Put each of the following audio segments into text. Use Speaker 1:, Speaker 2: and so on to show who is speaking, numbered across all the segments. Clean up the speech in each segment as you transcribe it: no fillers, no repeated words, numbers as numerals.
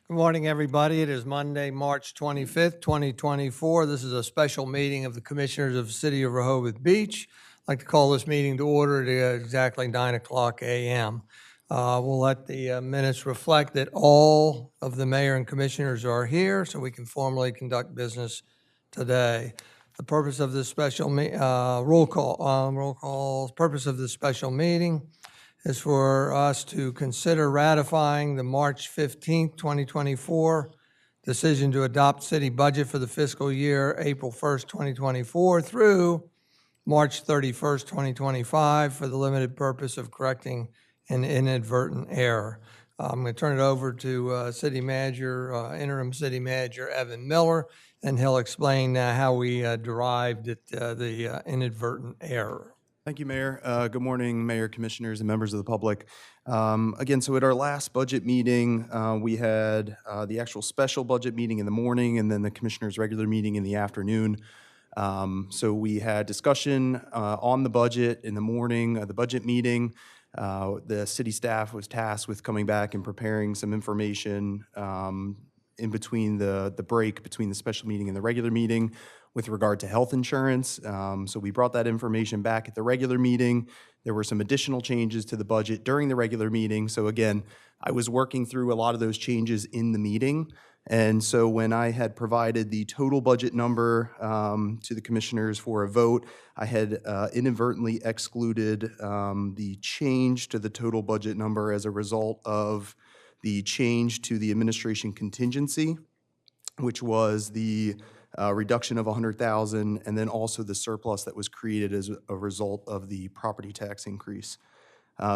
Speaker 1: Good morning, everybody. It is Monday, March 25th, 2024. This is a special meeting of the Commissioners of the City of Rehoboth Beach. I'd like to call this meeting to order at exactly 9 o'clock a.m. We'll let the minutes reflect that all of the mayor and commissioners are here, so we can formally conduct business today. The purpose of this special roll call. Purpose of this special meeting is for us to consider ratifying the March 15th, 2024 decision to adopt city budget for the fiscal year April 1st, 2024 through March 31st, 2025 for the limited purpose of correcting an inadvertent error. I'm going to turn it over to City Manager, Interim City Manager Evan Miller, and he'll explain how we derived the inadvertent error.
Speaker 2: Thank you, Mayor. Good morning, Mayor, Commissioners, and members of the public. Again, so at our last budget meeting, we had the actual special budget meeting in the morning and then the Commissioners' regular meeting in the afternoon. So we had discussion on the budget in the morning, the budget meeting. The city staff was tasked with coming back and preparing some information in between the break between the special meeting and the regular meeting with regard to health insurance. So we brought that information back at the regular meeting. There were some additional changes to the budget during the regular meeting. So again, I was working through a lot of those changes in the meeting. And so when I had provided the total budget number to the commissioners for a vote, I had inadvertently excluded the change to the total budget number as a result of the change to the administration contingency, which was the reduction of $100,000, and then also the surplus that was created as a result of the property tax increase.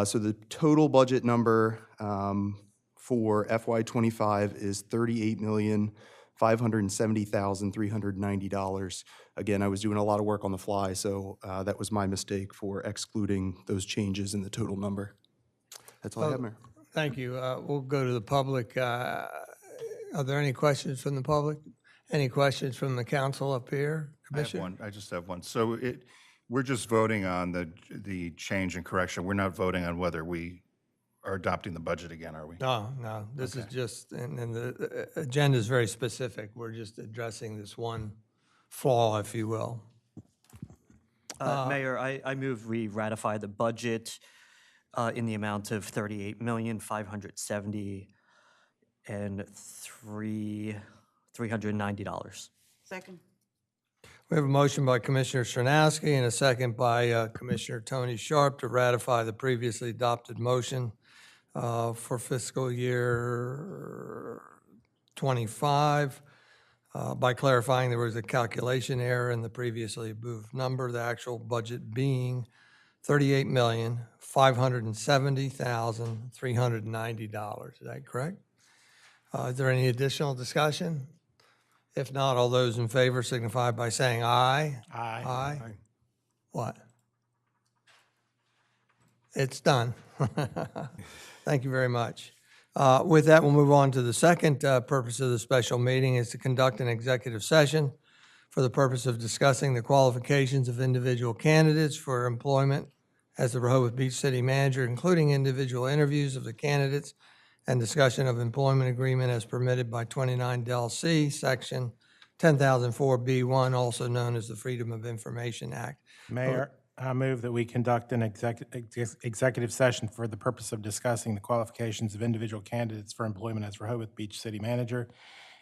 Speaker 2: So the total budget number for FY25 is $38,570,390. Again, I was doing a lot of work on the fly, so that was my mistake for excluding those changes in the total number. That's all I have, Mayor.
Speaker 1: Thank you. We'll go to the public. Are there any questions from the public? Any questions from the council up here?
Speaker 3: I have one. I just have one. So we're just voting on the change and correction. We're not voting on whether we are adopting the budget again, are we?
Speaker 1: No. This is just, and the agenda is very specific. We're just addressing this one flaw, if you will.
Speaker 4: Mayor, I move we ratify the budget in the amount of $38,570,390.
Speaker 5: Second.
Speaker 1: We have a motion by Commissioner Sernowski and a second by Commissioner Tony Sharp to ratify the previously adopted motion for fiscal year 25 by clarifying there was a calculation error in the previously approved number, the actual budget being $38,570,390. Is that correct? Is there any additional discussion? If not, all those in favor signify by saying aye.
Speaker 3: Aye.
Speaker 1: Aye. What? It's done. Thank you very much. With that, we'll move on to the second purpose of the special meeting is to conduct an executive session for the purpose of discussing the qualifications of individual candidates for employment as the Rehoboth Beach City Manager, including individual interviews of the candidates and discussion of employment agreement as permitted by 29 Del C, Section 10,004B1, also known as the Freedom of Information Act.
Speaker 6: Mayor, I move that we conduct an executive session for the purpose of discussing the qualifications of individual candidates for employment as Rehoboth Beach City Manager,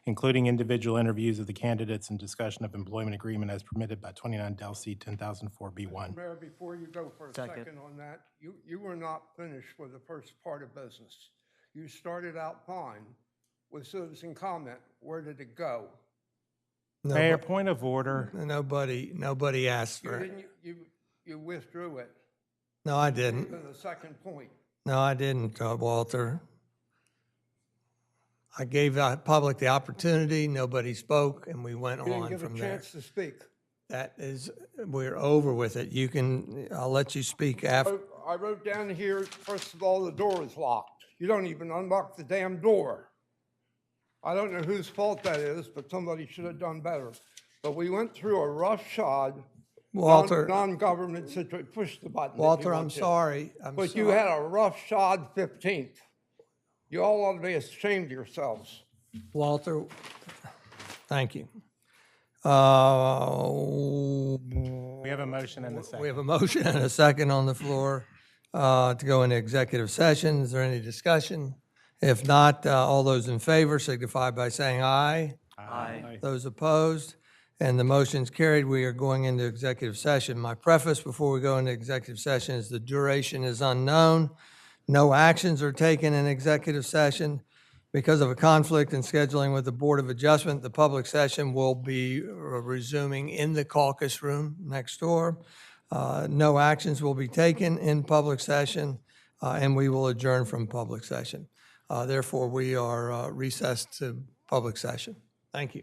Speaker 6: including individual interviews of the candidates and discussion of employment agreement as permitted by 29 Del C 10,004B1.
Speaker 7: Mayor, before you go for a second on that, you were not finished with the first part of business. You started out fine with citizen comment. Where did it go?
Speaker 6: Mayor, point of order.
Speaker 1: Nobody asked for it.
Speaker 7: You withdrew it.
Speaker 1: No, I didn't.
Speaker 7: To the second point.
Speaker 1: No, I didn't, Walter. I gave the public the opportunity, nobody spoke, and we went
Speaker 7: You
Speaker 1: on
Speaker 7: didn't
Speaker 1: from
Speaker 7: give a
Speaker 1: there.
Speaker 7: chance to speak.
Speaker 1: That is, we're over with it. I'll let you speak after.
Speaker 7: I wrote down here, first of all, the door is locked. You don't even unlock the damn door. I don't know whose fault that is, but somebody should have done better. But we went through a roughshod,
Speaker 1: Walter,
Speaker 7: non-government situation. Push the button.
Speaker 1: Walter, I'm sorry.
Speaker 7: You had a roughshod 15th. You all ought to be ashamed of yourselves.
Speaker 1: Walter, thank you.
Speaker 6: We have a motion and a second.
Speaker 1: We have a motion and a second on the floor to go into executive session. Is there any discussion? If not, all those in favor signify by saying aye.
Speaker 4: Aye.
Speaker 1: Those opposed? And the motion's carried. We are going into executive session. My preface before we go into executive session is the duration is unknown. No actions are taken in executive session. Because of a conflict in scheduling with the Board of Adjustment, the public session will be resuming in the caucus room next door. No actions will be taken in public session, and we will adjourn from public session. Therefore, we are recessed to public session. Thank you.